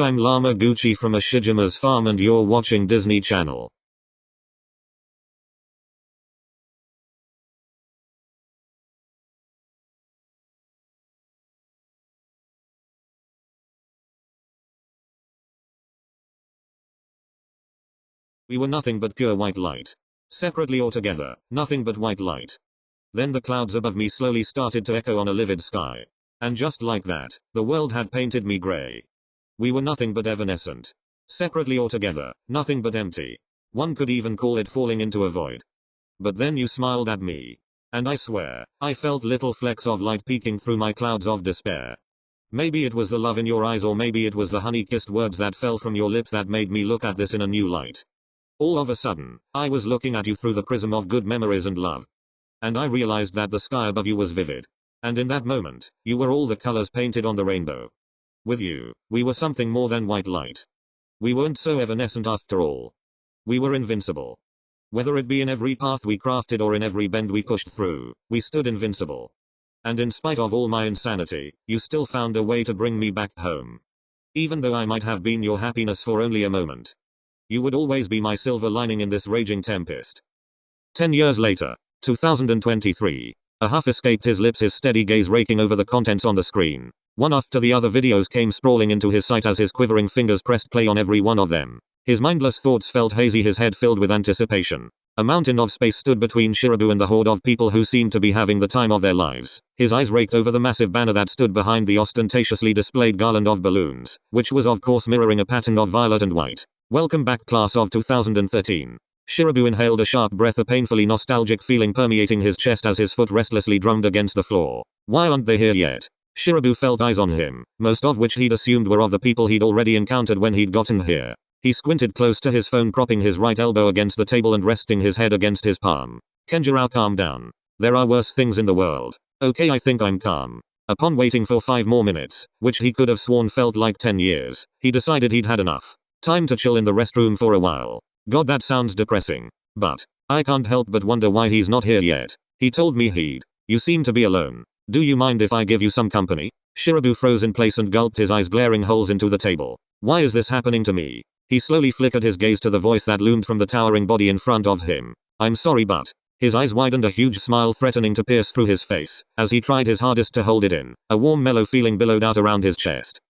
I'm Llama Gucci from Ushijima's farm and you're watching Disney Channel. We were nothing but pure white light. Separately or together, nothing but white light. Then the clouds above me slowly started to echo on a livid sky. And just like that, the world had painted me grey. We were nothing but evanescent. Separately or together, nothing but empty. One could even call it falling into a void. But then you smiled at me. And I swear, I felt little flecks of light peeking through my clouds of despair. Maybe it was the love in your eyes, or maybe it was the honey-kissed words that fell from your lips that made me look at this in a new light. All of a sudden, I was looking at you through the prism of good memories and love. And I realized that the sky above you was vivid. And in that moment, you were all the colors painted on the rainbow. With you, we were something more than white light. We weren't so evanescent after all. We were invincible. Whether it be in every path we crafted or in every bend we pushed through, we stood invincible. And in spite of all my insanity, you still found a way to bring me back home. Even though I might have been your happiness for only a moment. You would always be my silver lining in this raging tempest. 10 years later, 2023. A huff escaped his lips, his steady gaze raking over the contents on the screen. One after the other videos came sprawling into his sight as his quivering fingers pressed play on every one of them. His mindless thoughts felt hazy, his head filled with anticipation. A mountain of space stood between Shirabu and the horde of people who seemed to be having the time of their lives. His eyes raked over the massive banner that stood behind the ostentatiously displayed garland of balloons, which was of course mirroring a pattern of violet and white. Welcome back, class of 2013. Shirabu inhaled a sharp breath, a painfully nostalgic feeling permeating his chest as his foot restlessly drummed against the floor. Why aren't they here yet? Shirabu felt eyes on him, most of which he'd assumed were of the people he'd already encountered when he'd gotten here. He squinted close to his phone, propping his right elbow against the table and resting his head against his palm. Kenjiro, calm down. There are worse things in the world. Okay, I think I'm calm. Upon waiting for 5 more minutes, which he could have sworn felt like 10 years, he decided he'd had enough. Time to chill in the restroom for a while. God, that sounds depressing. But I can't help but wonder why he's not here yet. He told me he'd. You seem to be alone. Do you mind if I give you some company? Shirabu froze in place and gulped, his eyes glaring holes into the table. Why is this happening to me? He slowly flickered his gaze to the voice that loomed from the towering body in front of him. I'm sorry, but. His eyes widened, a huge smile threatening to pierce through his face, as he tried his hardest to hold it in. A warm mellow feeling billowed out around his chest.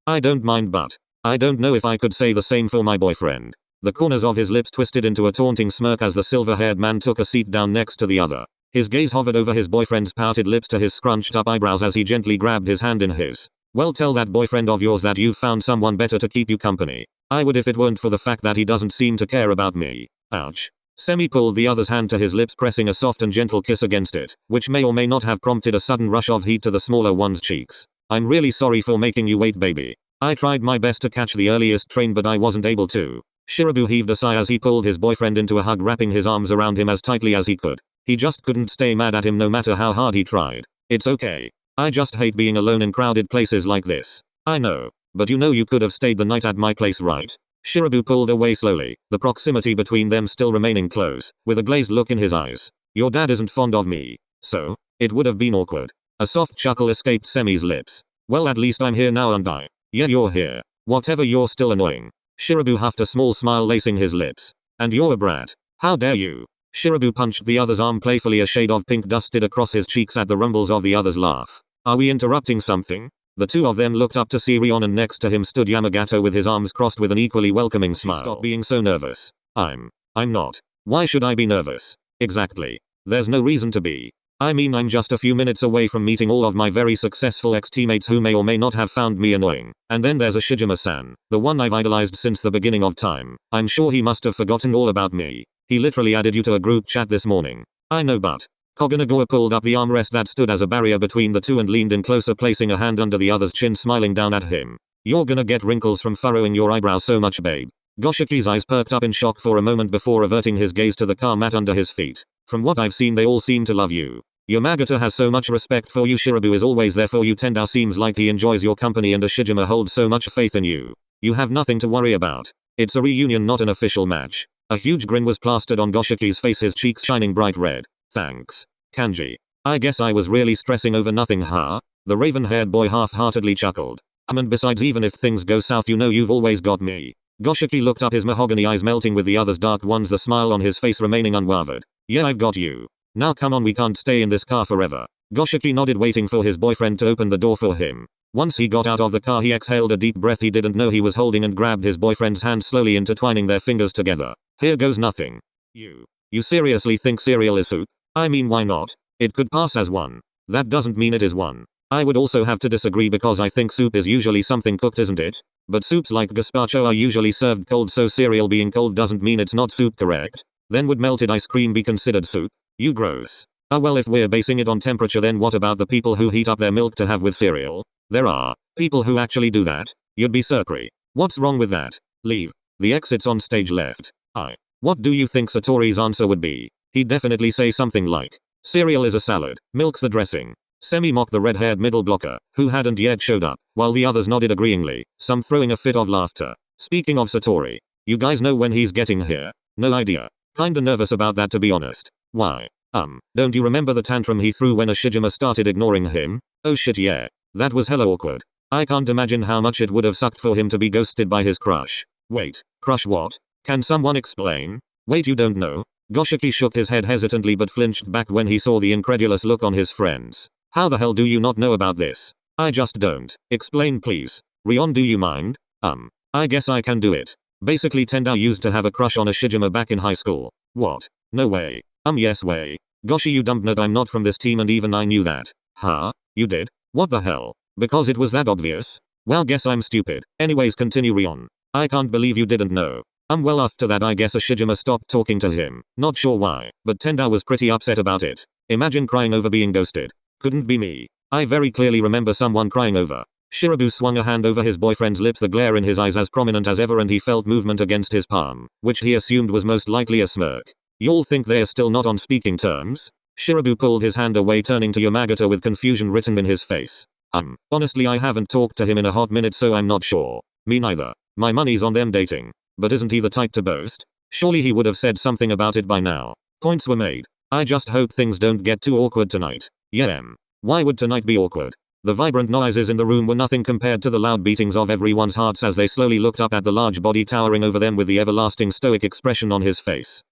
I don't mind, but. I don't know if I could say the same for my boyfriend. The corners of his lips twisted into a taunting smirk as the silver-haired man took a seat down next to the other. His gaze hovered over his boyfriend's pouted lips to his scrunched-up eyebrows as he gently grabbed his hand in his. Well, tell that boyfriend of yours that you've found someone better to keep you company. I would if it weren't for the fact that he doesn't seem to care about me. Ouch. Semi pulled the other's hand to his lips, pressing a soft and gentle kiss against it, which may or may not have prompted a sudden rush of heat to the smaller one's cheeks. I'm really sorry for making you wait, baby. I tried my best to catch the earliest train, but I wasn't able to. Shirabu heaved a sigh as he pulled his boyfriend into a hug, wrapping his arms around him as tightly as he could. He just couldn't stay mad at him no matter how hard he tried. It's okay. I just hate being alone in crowded places like this. I know. But you know you could have stayed the night at my place, right? Shirabu pulled away slowly, the proximity between them still remaining close, with a glazed look in his eyes. Your dad isn't fond of me. So? It would have been awkward. A soft chuckle escaped Semi's lips. Well, at least I'm here now, and I. Yeah, you're here. Whatever, you're still annoying. Shirabu huffed, a small smile lacing his lips. And you're a brat. How dare you? Shirabu punched the other's arm playfully, a shade of pink dusted across his cheeks at the rumbles of the other's laugh. Are we interrupting something? The two of them looked up to see Rion, and next to him stood Yamagato with his arms crossed with an equally welcoming smile. Stop being so nervous. I'm not. Why should I be nervous? Exactly. There's no reason to be. I mean, I'm just a few minutes away from meeting all of my very successful ex-teammates who may or may not have found me annoying. And then there's Ushijima-san, the one I've idolized since the beginning of time. I'm sure he must have forgotten all about me. He literally added you to a group chat this morning. I know, but. Koganagawa pulled up the armrest that stood as a barrier between the two and leaned in closer, placing a hand under the other's chin, smiling down at him. You're gonna get wrinkles from furrowing your eyebrows so much, babe. Goshiki's eyes perked up in shock for a moment before averting his gaze to the car mat under his feet. From what I've seen, they all seem to love you. Yamagata has so much respect for you. Shirabu is always there for you. Tendo seems like he enjoys your company, and Ushijima holds so much faith in you. You have nothing to worry about. It's a reunion, not an official match. A huge grin was plastered on Goshiki's face, his cheeks shining bright red. Thanks. Kanji. I guess I was really stressing over nothing, huh? The raven-haired boy half-heartedly chuckled. And besides, even if things go south, you know you've always got me. Goshiki looked up, his mahogany eyes melting with the other's dark ones, the smile on his face remaining unwavered. Yeah, I've got you. Now come on, we can't stay in this car forever. Goshiki nodded, waiting for his boyfriend to open the door for him. Once he got out of the car, he exhaled a deep breath he didn't know he was holding and grabbed his boyfriend's hand, slowly intertwining their fingers together. Here goes nothing. You seriously think cereal is soup? I mean, why not? It could pass as one. That doesn't mean it is one. I would also have to disagree, because I think soup is usually something cooked, isn't it? But soups like gazpacho are usually served cold, so cereal being cold doesn't mean it's not soup, correct? Then would melted ice cream be considered soup? You gross. Well, if we're basing it on temperature, then what about the people who heat up their milk to have with cereal? There are people who actually do that. You'd be surprised. What's wrong with that? Leave. The exit's on stage left. What do you think Satori's answer would be? He'd definitely say something like, cereal is a salad, milk's the dressing. Semi-mocked the red-haired middle blocker, who hadn't yet showed up, while the others nodded agreeingly, some throwing a fit of laughter. Speaking of Satori, you guys know when he's getting here? No idea. Kinda nervous about that, to be honest. Why? Don't you remember the tantrum he threw when Ushijima started ignoring him? Oh shit, yeah. That was hella awkward. I can't imagine how much it would have sucked for him to be ghosted by his crush. Wait, crush what? Can someone explain? Wait, you don't know? Goshiki shook his head hesitantly but flinched back when he saw the incredulous look on his friends. How the hell do you not know about this? I just don't. Explain please. Rion, do you mind? I guess I can do it. Basically, Tendo used to have a crush on Ushijima back in high school. What? No way. Yes way. Goshi, you dumb nerd, I'm not from this team and even I knew that. Huh? You did? What the hell? Because it was that obvious? Well, guess I'm stupid. Anyways, continue Rion. I can't believe you didn't know. Well, after that I guess Ushijima stopped talking to him. Not sure why, but Tendo was pretty upset about it. Imagine crying over being ghosted. Couldn't be me. I very clearly remember someone crying over. Shirabu swung a hand over his boyfriend's lips, the glare in his eyes as prominent as ever, and he felt movement against his palm, which he assumed was most likely a smirk. Y'all think they're still not on speaking terms? Shirabu pulled his hand away, turning to Yamagata with confusion written in his face. Honestly, I haven't talked to him in a hot minute, so I'm not sure. Me neither. My money's on them dating. But isn't he the type to boast? Surely he would have said something about it by now. Points were made. I just hope things don't get too awkward tonight. Yeah. Why would tonight be awkward? The vibrant noises in the room were nothing compared to the loud beatings of everyone's hearts as they slowly looked up at the large body towering over them with the everlasting stoic expression on his face.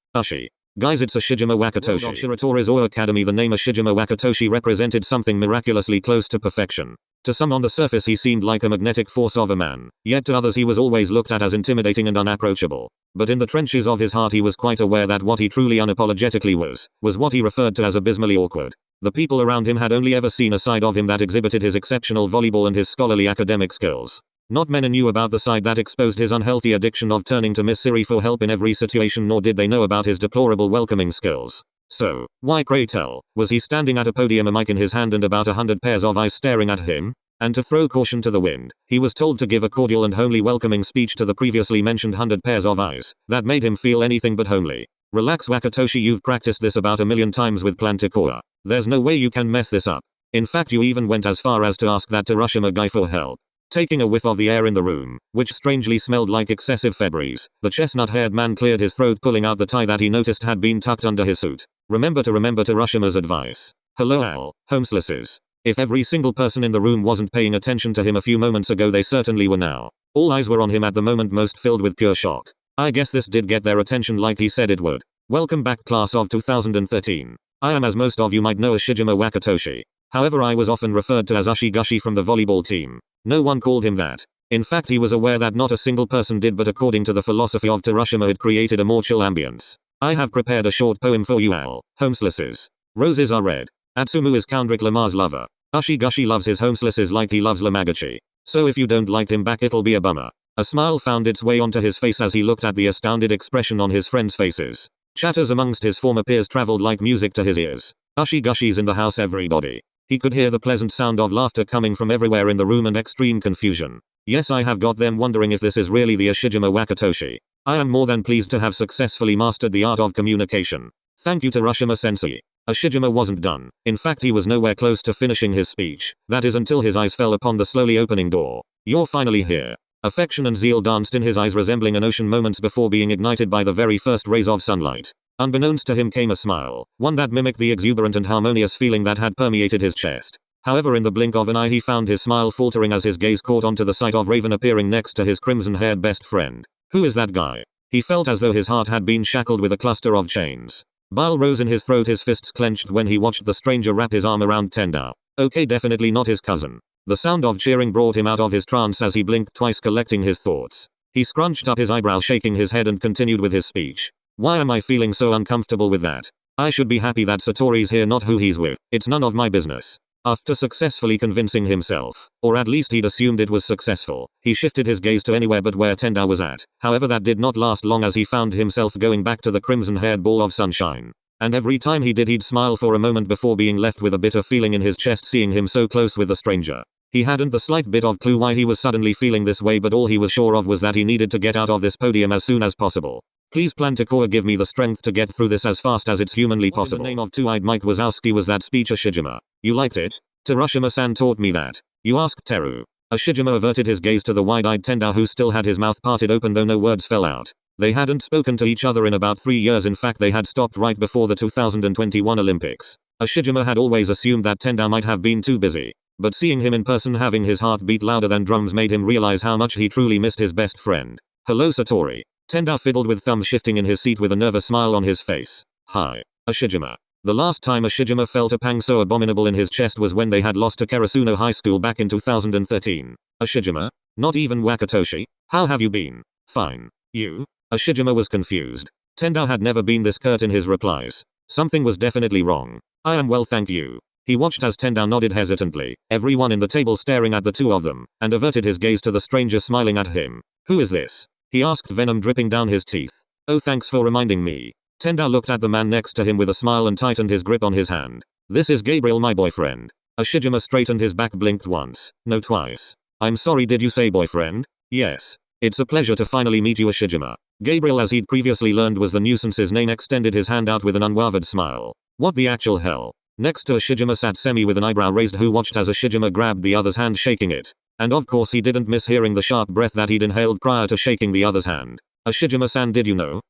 Guys, it's Ushijima Wakatoshi. Of Shiratori's Ore Academy, the name Ushijima Wakatoshi represented something miraculously close to perfection. To some on the surface he seemed like a magnetic force of a man, yet to others he was always looked at as intimidating and unapproachable. But in the trenches of his heart he was quite aware that what he truly unapologetically was what he referred to as abysmally awkward. The people around him had only ever seen a side of him that exhibited his exceptional volleyball and his scholarly academic skills. Not many knew about the side that exposed his unhealthy addiction of turning to Miss Siri for help in every situation, nor did they know about his deplorable welcoming skills. So, why pray tell, was he standing at a podium, a mic in his hand and about 100 pairs of eyes staring at him? And to throw caution to the wind, he was told to give a cordial and homely welcoming speech to the previously mentioned 100 pairs of eyes. That made him feel anything but homely. Relax Wakatoshi, you've practiced this about 1,000,000 times with Planticoa. There's no way you can mess this up. In fact, you even went as far as to ask that Hiroshima guy for help. Taking a whiff of the air in the room, which strangely smelled like excessive Febreze, the chestnut-haired man cleared his throat, pulling out the tie that he noticed had been tucked under his suit. Remember Hiroshima's advice. Hello Al, homelesses. If every single person in the room wasn't paying attention to him a few moments ago, they certainly were now. All eyes were on him at the moment, most filled with pure shock. I guess this did get their attention like he said it would. Welcome back, class of 2013. I am, as most of you might know, Ushijima Wakatoshi. However, I was often referred to as Ushigushi from the volleyball team. No one called him that. In fact, he was aware that not a single person did, but according to the philosophy of Hiroshima, it created a more chill ambience. I have prepared a short poem for you all, homelesses. Roses are red. Atsumu is Kendrick Lamar's lover. Ushigushi loves his homelesses like he loves Lamagachi. So if you don't like him back, it'll be a bummer. A smile found its way onto his face as he looked at the astounded expression on his friends' faces. Chatters amongst his former peers traveled like music to his ears. Ushigushi's in the house, everybody. He could hear the pleasant sound of laughter coming from everywhere in the room and extreme confusion. Yes, I have got them wondering if this is really the Ushijima Wakatoshi. I am more than pleased to have successfully mastered the art of communication. Thank you to Hiroshima-sensei. Ushijima wasn't done. In fact, he was nowhere close to finishing his speech. That is until his eyes fell upon the slowly opening door. You're finally here. Affection and zeal danced in his eyes, resembling an ocean moments before being ignited by the very first rays of sunlight. Unbeknownst to him came a smile, one that mimicked the exuberant and harmonious feeling that had permeated his chest. However, in the blink of an eye he found his smile faltering as his gaze caught onto the sight of Raven appearing next to his crimson-haired best friend. Who is that guy? He felt as though his heart had been shackled with a cluster of chains. Bile rose in his throat, his fists clenched when he watched the stranger wrap his arm around Tendo. Okay, definitely not his cousin. The sound of cheering brought him out of his trance as he blinked twice, collecting his thoughts. He scrunched up his eyebrows, shaking his head, and continued with his speech. Why am I feeling so uncomfortable with that? I should be happy that Satori's here, not who he's with. It's none of my business. After successfully convincing himself, or at least he'd assumed it was successful, he shifted his gaze to anywhere but where Tendo was at. However, that did not last long as he found himself going back to the crimson-haired ball of sunshine. And every time he did, he'd smile for a moment before being left with a bitter feeling in his chest seeing him so close with the stranger. He hadn't the slight bit of clue why he was suddenly feeling this way, but all he was sure of was that he needed to get out of this podium as soon as possible. Please plan to core give me the strength to get through this as fast as it's humanly possible. In the name of two-eyed Mike Wazowski was that speech, Ushijima? You liked it? Terashima-san taught me that. You asked Teru. Ushijima averted his gaze to the wide-eyed Tendo, who still had his mouth parted open though no words fell out. They hadn't spoken to each other in about 3 years. In fact, they had stopped right before the 2021 Olympics. Ushijima had always assumed that Tendo might have been too busy. But seeing him in person, having his heart beat louder than drums, made him realize how much he truly missed his best friend. Hello, Satori. Tendo fiddled with thumbs, shifting in his seat with a nervous smile on his face. Hi, Ushijima. The last time Ushijima felt a pang so abominable in his chest was when they had lost to Karasuno High School back in 2013. Ushijima? Not even Wakatoshi? How have you been? Fine. You? Ushijima was confused. Tendo had never been this curt in his replies. Something was definitely wrong. I am well, thank you. He watched as Tendo nodded hesitantly, everyone in the table staring at the two of them, and averted his gaze to the stranger smiling at him. Who is this? He asked, venom dripping down his teeth. Oh, thanks for reminding me. Tendo looked at the man next to him with a smile and tightened his grip on his hand. This is Gabriel, my boyfriend. Ushijima straightened his back, blinked once, no twice. I'm sorry, did you say boyfriend? Yes. It's a pleasure to finally meet you, Ushijima. Gabriel, as he'd previously learned was the nuisance's name, extended his hand out with an unwavered smile. What the actual hell? Next to Ushijima sat Semi with an eyebrow raised, who watched as Ushijima grabbed the other's hand, shaking it. And of course he didn't miss hearing the sharp breath that he'd inhaled prior to shaking the other's hand. Ushijima-san, did you know?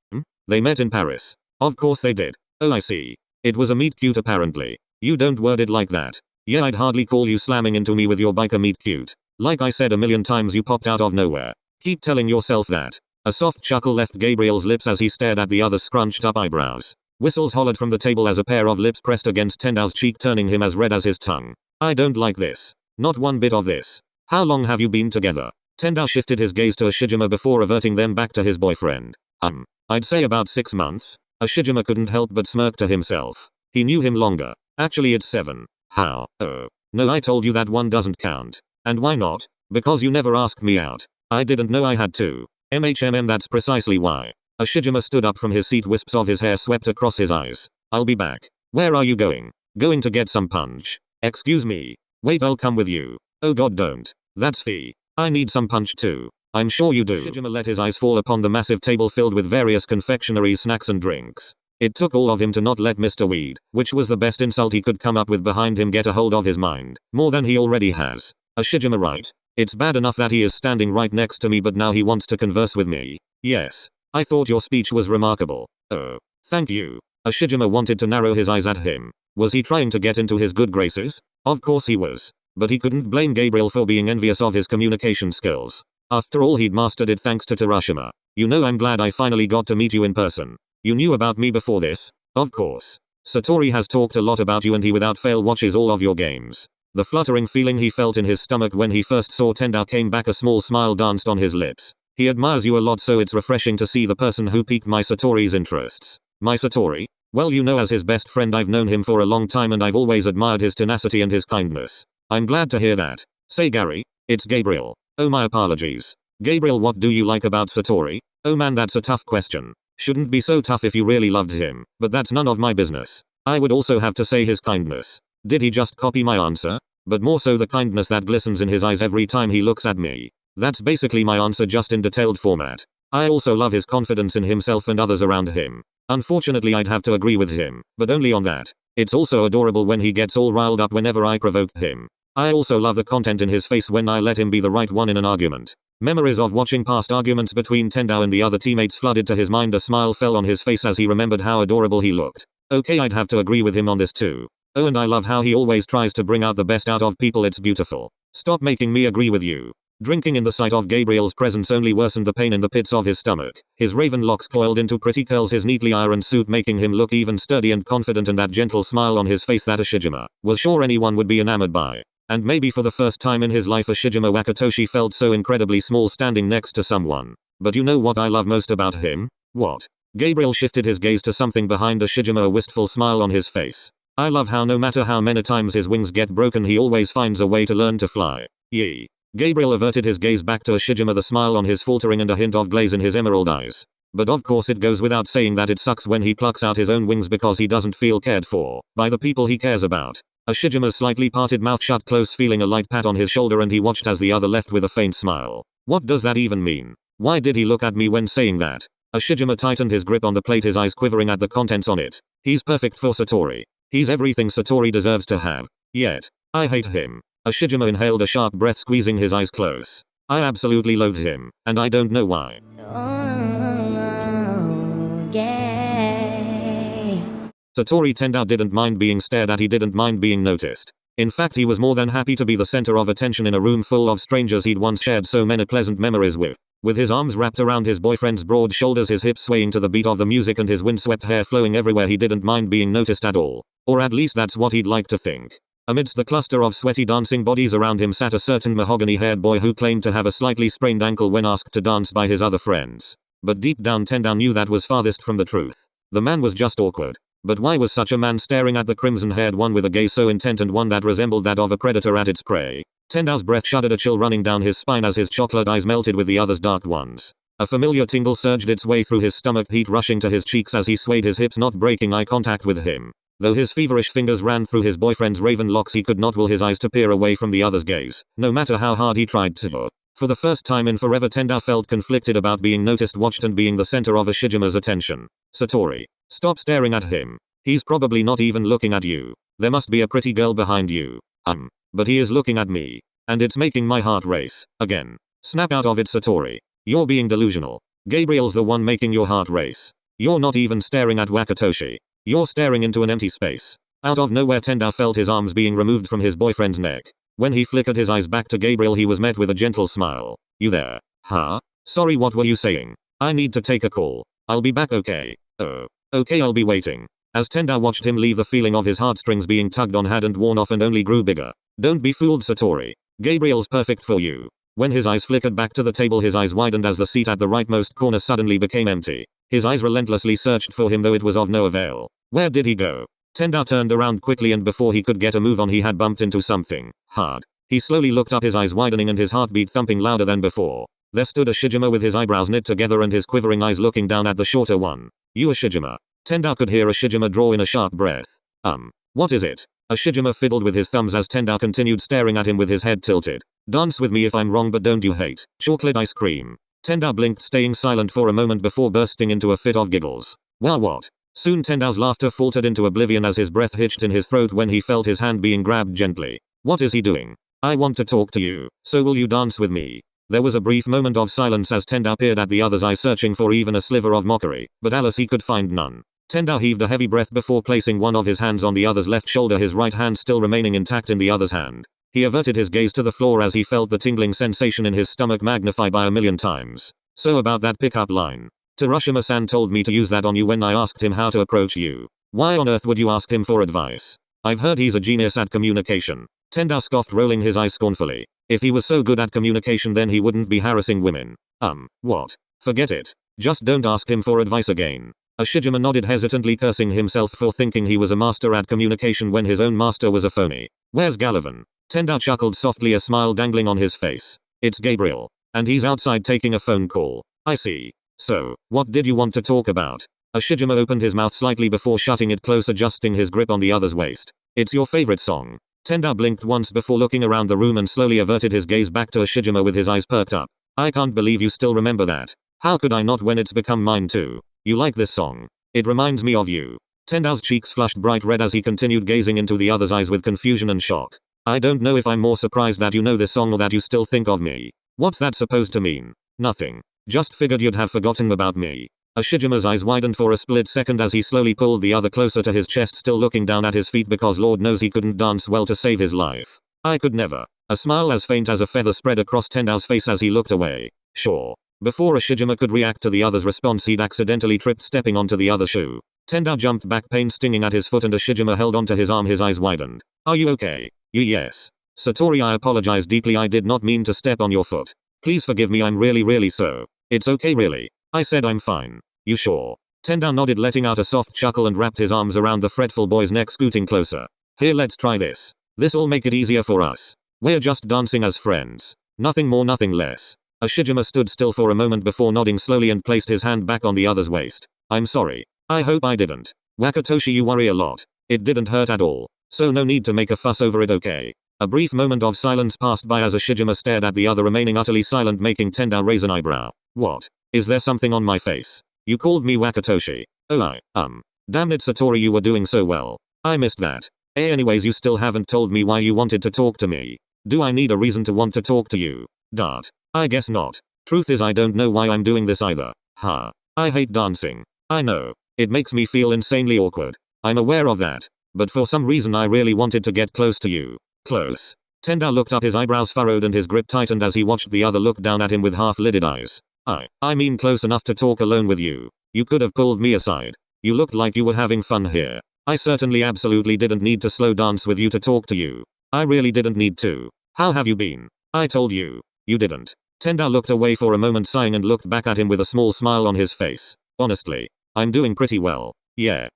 They met in Paris. Of course they did. Oh, I see. It was a meet cute apparently. You don't word it like that. Yeah, I'd hardly call you slamming into me with your biker meet cute. Like I said a million times, you popped out of nowhere. Keep telling yourself that. A soft chuckle left Gabriel's lips as he stared at the other's scrunched up eyebrows. Whistles hollered from the table as a pair of lips pressed against Tendo's cheek, turning him as red as his tongue. I don't like this. Not one bit of this. How long have you been together? Tendo shifted his gaze to Ushijima before averting them back to his boyfriend. I'd say about 6 months. Ushijima couldn't help but smirk to himself. He knew him longer. Actually, it's 7. How? Oh. No, I told you that one doesn't count. And why not? Because you never asked me out. I didn't know I had to. That's precisely why. Ushijima stood up from his seat, wisps of his hair swept across his eyes. I'll be back. Where are you going? Going to get some punch. Excuse me. Wait, I'll come with you. Oh god, don't. That's fee. I need some punch too. I'm sure you do. Ushijima let his eyes fall upon the massive table filled with various confectioneries, snacks and drinks. It took all of him to not let Mr. Weed, which was the best insult he could come up with behind him, get a hold of his mind. More than he already has. Ushijima, right? It's bad enough that he is standing right next to me, but now he wants to converse with me. Yes. I thought your speech was remarkable. Oh. Thank you. Ushijima wanted to narrow his eyes at him. Was he trying to get into his good graces? Of course he was. But he couldn't blame Gabriel for being envious of his communication skills. After all, he'd mastered it thanks to Terashima. You know, I'm glad I finally got to meet you in person. You knew about me before this? Of course. Satori has talked a lot about you and he without fail watches all of your games. The fluttering feeling he felt in his stomach when he first saw Tendo came back, a small smile danced on his lips. He admires you a lot, so it's refreshing to see the person who piqued my Satori's interests. My Satori? Well, you know, as his best friend I've known him for a long time and I've always admired his tenacity and his kindness. I'm glad to hear that. Say Gary. It's Gabriel. Oh, my apologies. Gabriel, what do you like about Satori? Oh man, that's a tough question. Shouldn't be so tough if you really loved him, but that's none of my business. I would also have to say his kindness. Did he just copy my answer? But more so the kindness that glistens in his eyes every time he looks at me. That's basically my answer, just in detailed format. I also love his confidence in himself and others around him. Unfortunately, I'd have to agree with him, but only on that. It's also adorable when he gets all riled up whenever I provoke him. I also love the content in his face when I let him be the right one in an argument. Memories of watching past arguments between Tendo and the other teammates flooded to his mind. A smile fell on his face as he remembered how adorable he looked. Okay, I'd have to agree with him on this too. Oh, and I love how he always tries to bring out the best out of people. It's beautiful. Stop making me agree with you. Drinking in the sight of Gabriel's presence only worsened the pain in the pits of his stomach. His raven locks coiled into pretty curls, his neatly ironed suit making him look even sturdy and confident, and that gentle smile on his face that Ushijima was sure anyone would be enamored by. And maybe for the first time in his life Ushijima Wakatoshi felt so incredibly small standing next to someone. But you know what I love most about him? What? Gabriel shifted his gaze to something behind Ushijima, a wistful smile on his face. I love how no matter how many times his wings get broken he always finds a way to learn to fly. Yee. Gabriel averted his gaze back to Ushijima, the smile on his faltering and a hint of glaze in his emerald eyes. But of course it goes without saying that it sucks when he plucks out his own wings because he doesn't feel cared for by the people he cares about. Ushijima's slightly parted mouth shut close, feeling a light pat on his shoulder, and he watched as the other left with a faint smile. What does that even mean? Why did he look at me when saying that? Ushijima tightened his grip on the plate, his eyes quivering at the contents on it. He's perfect for Satori. He's everything Satori deserves to have. Yet, I hate him. Ushijima inhaled a sharp breath, squeezing his eyes close. I absolutely loathe him, and I don't know why. Satori Tendo didn't mind being stared at, he didn't mind being noticed. In fact, he was more than happy to be the center of attention in a room full of strangers he'd once shared so many pleasant memories with. With his arms wrapped around his boyfriend's broad shoulders, his hips swaying to the beat of the music, and his windswept hair flowing everywhere, he didn't mind being noticed at all. Or at least that's what he'd like to think. Amidst the cluster of sweaty dancing bodies around him sat a certain mahogany-haired boy who claimed to have a slightly sprained ankle when asked to dance by his other friends. But deep down Tendo knew that was farthest from the truth. The man was just awkward. But why was such a man staring at the crimson-haired one with a gaze so intent, and one that resembled that of a predator at its prey? Tendo's breath shuddered, a chill running down his spine as his chocolate eyes melted with the other's dark ones. A familiar tingle surged its way through his stomach, heat rushing to his cheeks as he swayed his hips, not breaking eye contact with him. Though his feverish fingers ran through his boyfriend's raven locks, he could not will his eyes to peer away from the other's gaze, no matter how hard he tried to. For the first time in forever, Tendo felt conflicted about being noticed, watched, and being the center of Ushijima's attention. Satori, stop staring at him. He's probably not even looking at you. There must be a pretty girl behind you. But he is looking at me. And it's making my heart race. Again. Snap out of it, Satori. You're being delusional. Gabriel's the one making your heart race. You're not even staring at Wakatoshi. You're staring into an empty space. Out of nowhere, Tendo felt his arms being removed from his boyfriend's neck. When he flickered his eyes back to Gabriel, he was met with a gentle smile. You there? Huh? Sorry, what were you saying? I need to take a call. I'll be back, okay? Oh. Okay, I'll be waiting. As Tendo watched him leave, the feeling of his heartstrings being tugged on hadn't worn off and only grew bigger. Don't be fooled, Satori. Gabriel's perfect for you. When his eyes flickered back to the table, his eyes widened as the seat at the rightmost corner suddenly became empty. His eyes relentlessly searched for him, though it was of no avail. Where did he go? Tendo turned around quickly, and before he could get a move on, he had bumped into something hard. He slowly looked up, his eyes widening and his heartbeat thumping louder than before. There stood Ushijima with his eyebrows knit together and his quivering eyes looking down at the shorter one. You Ushijima. Tendo could hear Ushijima draw in a sharp breath. What is it? Ushijima fiddled with his thumbs as Tendo continued staring at him with his head tilted. Dance with me if I'm wrong, but don't you hate chocolate ice cream? Tendo blinked, staying silent for a moment before bursting into a fit of giggles. Wow, what? Soon Tendo's laughter faltered into oblivion as his breath hitched in his throat when he felt his hand being grabbed gently. What is he doing? I want to talk to you, so will you dance with me? There was a brief moment of silence as Tendo peered at the other's eyes, searching for even a sliver of mockery, but alas, he could find none. Tendo heaved a heavy breath before placing one of his hands on the other's left shoulder, his right hand still remaining intact in the other's hand. He averted his gaze to the floor as he felt the tingling sensation in his stomach magnified by 1,000,000 times. So about that pickup line. Terashima-san told me to use that on you when I asked him how to approach you. Why on earth would you ask him for advice? I've heard he's a genius at communication. Tendo scoffed, rolling his eyes scornfully. If he was so good at communication, then he wouldn't be harassing women. What? Forget it. Just don't ask him for advice again. Ushijima nodded hesitantly, cursing himself for thinking he was a master at communication when his own master was a phony. Where's Galavan? Tendo chuckled softly, a smile dangling on his face. It's Gabriel. And he's outside taking a phone call. I see. So, what did you want to talk about? Ushijima opened his mouth slightly before shutting it close, adjusting his grip on the other's waist. It's your favorite song. Tendo blinked once before looking around the room and slowly averted his gaze back to Ushijima with his eyes perked up. I can't believe you still remember that. How could I not when it's become mine too? You like this song? It reminds me of you. Tendo's cheeks flushed bright red as he continued gazing into the other's eyes with confusion and shock. I don't know if I'm more surprised that you know this song or that you still think of me. What's that supposed to mean? Nothing. Just figured you'd have forgotten about me. Ushijima's eyes widened for a split second as he slowly pulled the other closer to his chest, still looking down at his feet because Lord knows he couldn't dance well to save his life. I could never. A smile as faint as a feather spread across Tendo's face as he looked away. Sure. Before Ushijima could react to the other's response, he'd accidentally tripped stepping onto the other shoe. Tendo jumped back, pain stinging at his foot, and Ushijima held onto his arm, his eyes widened. Are you okay? Yes. Satori, I apologize deeply, I did not mean to step on your foot. Please forgive me, I'm really so. It's okay really. I said I'm fine. You sure? Tendo nodded, letting out a soft chuckle, and wrapped his arms around the fretful boy's neck, scooting closer. Here, let's try this. This'll make it easier for us. We're just dancing as friends. Nothing more, nothing less. Ushijima stood still for a moment before nodding slowly and placed his hand back on the other's waist. I'm sorry. I hope I didn't. Wakatoshi, you worry a lot. It didn't hurt at all. So no need to make a fuss over it, okay? A brief moment of silence passed by as Ushijima stared at the other, remaining utterly silent, making Tendo raise an eyebrow. What? Is there something on my face? You called me Wakatoshi. Oh damn it Satori, you were doing so well. I missed that. Anyways, you still haven't told me why you wanted to talk to me. Do I need a reason to want to talk to you? Dart. I guess not. Truth is, I don't know why I'm doing this either. Ha. I hate dancing. I know. It makes me feel insanely awkward. I'm aware of that. But for some reason I really wanted to get close to you. Close. Tendo looked up, his eyebrows furrowed and his grip tightened as he watched the other look down at him with half-lidded eyes. I mean close enough to talk alone with you. You could have pulled me aside. You looked like you were having fun here. I certainly absolutely didn't need to slow dance with you to talk to you. I really didn't need to. How have you been? I told you. You didn't. Tendo looked away for a moment, sighing, and looked back at him with a small smile on his face. Honestly, I'm doing pretty well. Yeah.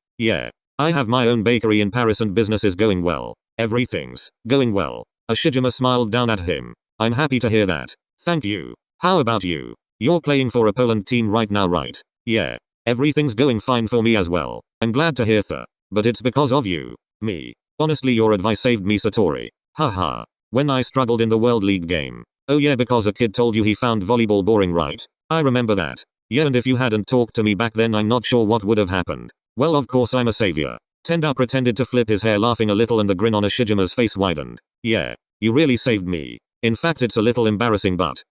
I have my own bakery in Paris and business is going well. Everything's going well. Ushijima smiled down at him. I'm happy to hear that. Thank you. How about you? You're playing for a Poland team right now, right? Yeah. Everything's going fine for me as well. I'm glad to hear that. But it's because of you. Me. Honestly, your advice saved me, Satori. Haha. When I struggled in the World League game. Oh yeah, because a kid told you he found volleyball boring, right? I remember that. Yeah, and if you hadn't talked to me back then, I'm not sure what would have happened. Well, of course I'm a savior. Tendo pretended to flip his hair, laughing a little, and the grin on Ushijima's face widened. Yeah. You really saved me. In fact, it's a little embarrassing, but.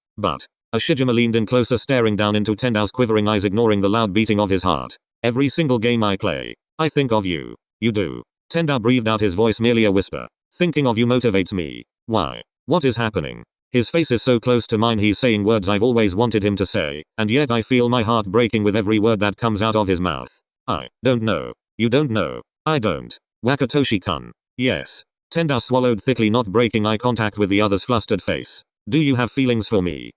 Ushijima leaned in closer, staring down into Tendo's quivering eyes, ignoring the loud beating of his heart. Every single game I play, I think of you. You do. Tendo breathed out, his voice merely a whisper. Thinking of you motivates me. Why? What is happening? His face is so close to mine, he's saying words I've always wanted him to say, and yet I feel my heart breaking with every word that comes out of his mouth. I don't know. You don't know. I don't. Wakatoshi-kun. Yes. Tendo swallowed thickly, not breaking eye contact with the other's flustered face. Do you have feelings for me?